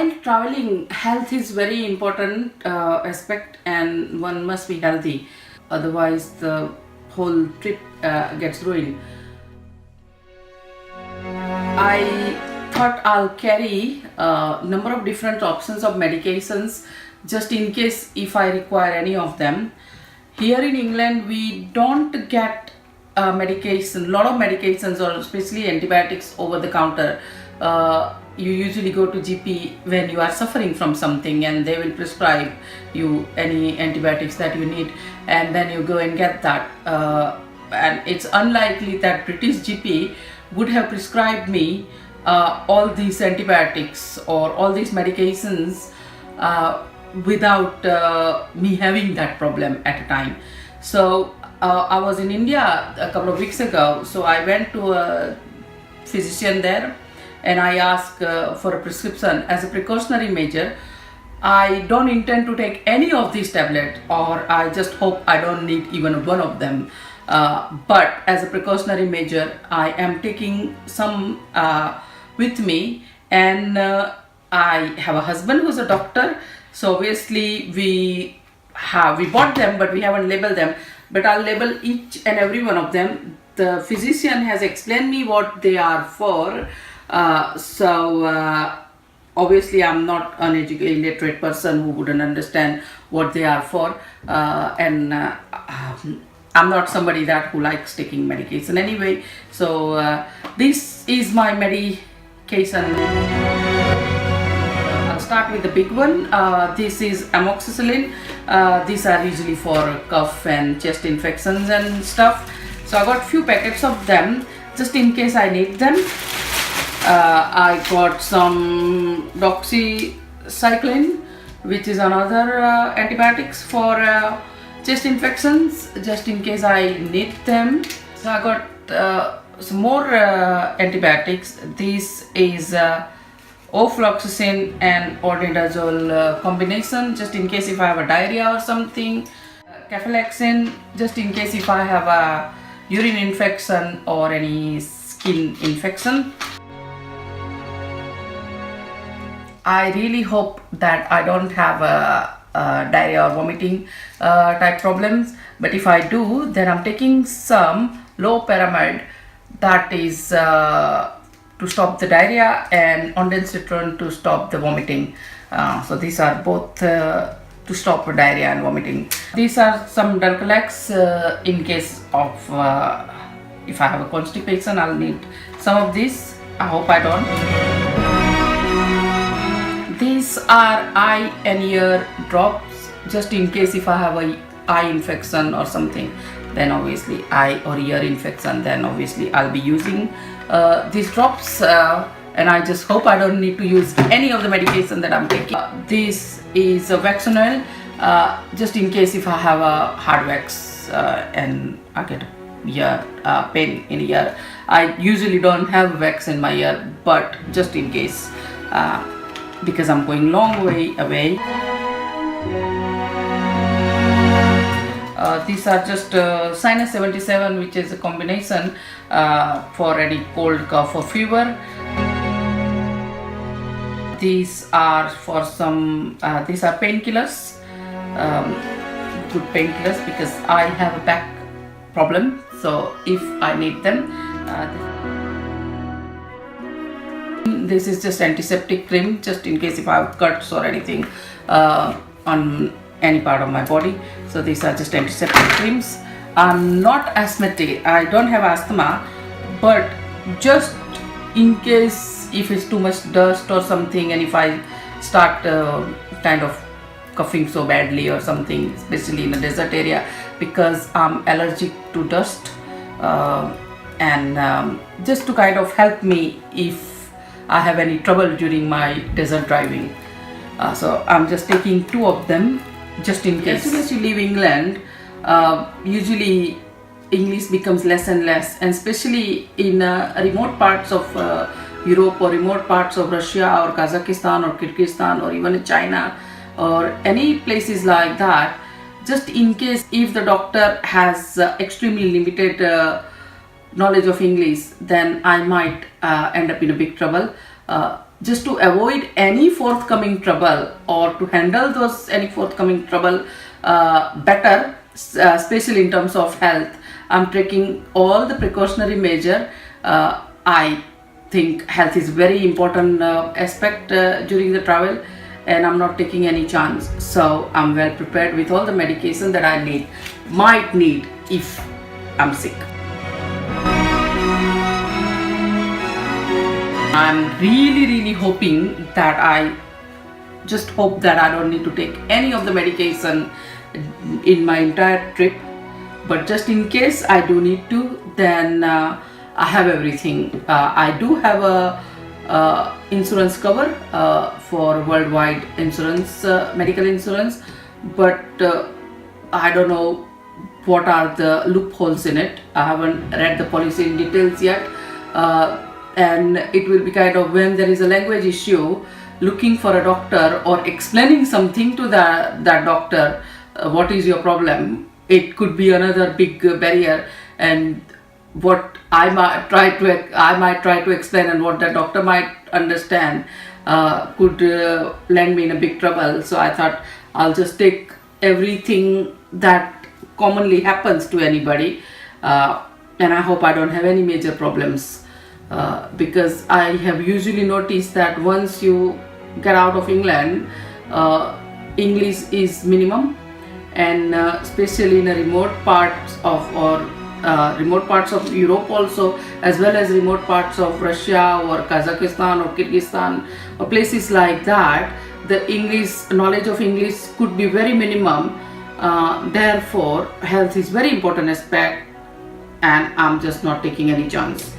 While traveling, health is very important aspect, and one must be healthy. Otherwise, the whole trip gets ruined. I thought I'll carry a number of different options of medications just in case if I require any of them. Here in England, we don't get medication, lot of medications or especially antibiotics over the counter. You usually go to GP when you are suffering from something, and they will prescribe you any antibiotics that you need, and then you go and get that. And it's unlikely that British GP would have prescribed me all these antibiotics or all these medications without me having that problem at a time. So I was in India a couple of weeks ago, so I went to a physician there and I asked for a prescription. As a precautionary measure, I don't intend to take any of these tablets, or I just hope I don't need even one of them. But as a precautionary measure, I am taking some with me, and I have a husband who's a doctor, so obviously we bought them, but we haven't labeled them. But I'll label each and every one of them. The physician has explained me what they are for. Obviously I'm not an illiterate person who wouldn't understand what they are for, and I'm not somebody who likes taking medication anyway. So this is my medication. I'll start with the big one. This is amoxicillin. These are usually for cough and chest infections and stuff. So I got few packets of them just in case I need them. I got some doxycycline, which is another antibiotics for chest infections, just in case I need them. So I got some more antibiotics. This is ofloxacin and ordinazole combination, just in case if I have a diarrhea or something. Cefalexin, just in case if I have a urine infection or any skin infection. I really hope that I don't have a diarrhea or vomiting type problems, but if I do, then I'm taking some low pyramid, that is to stop the diarrhea, and ondansetron to stop the vomiting. So these are both to stop diarrhea and vomiting. These are some Dulcolax in case of if I have a constipation, I'll need some of these. I hope I don't. These are eye and ear drops, just in case if I have a eye infection or something, then obviously eye or ear infection, then obviously I'll be using these drops, and I just hope I don't need to use any of the medication that I'm taking. This is a Vaxonil, just in case if I have a hard wax and I get ear pain in ear. I usually don't have wax in my ear, but just in case, because I'm going long way away. These are just Sinus 77, which is a combination for any cold, cough or fever. These are for some, these are painkillers, good painkillers, because I have a back problem, so if I need them. This is just antiseptic cream, just in case if I have cuts or anything on any part of my body. So these are just antiseptic creams. I'm not asthmatic, I don't have asthma, but just in case if it's too much dust or something, and if I start kind of coughing so badly or something, especially in a desert area, because I'm allergic to dust, and just to kind of help me if I have any trouble during my desert driving. So I'm just taking two of them just in case. As soon as you leave England, usually English becomes less and less, and especially in remote parts of Europe or remote parts of Russia or Kazakhstan or Kyrgyzstan or even China or any places like that, just in case if the doctor has extremely limited knowledge of English, then I might end up in a big trouble. just to avoid any forthcoming trouble or to handle those any forthcoming trouble better, especially in terms of health. I'm taking all the precautionary measure. I think health is very important aspect during the travel, and I'm not taking any chance. So I'm well prepared with all the medication that I might need if I'm sick. I'm really hoping that I don't need to take any of the medication in my entire trip. But just in case I do need to, then I have everything. I do have a insurance cover for worldwide insurance, medical insurance, but I don't know what are the loopholes in it. I haven't read the policy in details yet, and it will be kind of, when there is a language issue, looking for a doctor or explaining something to that doctor, what is your problem. It could be another big barrier, and what I might try to explain and what the doctor might understand could land me in a big trouble. So I thought I'll just take everything that commonly happens to anybody, and I hope I don't have any major problems, because I have usually noticed that once you get out of England, English is minimum, and especially in a remote parts of Europe also, as well as remote parts of Russia or Kazakhstan or Kyrgyzstan or places like that, the knowledge of English could be very minimum. Therefore, health is very important aspect, and I'm just not taking any chance.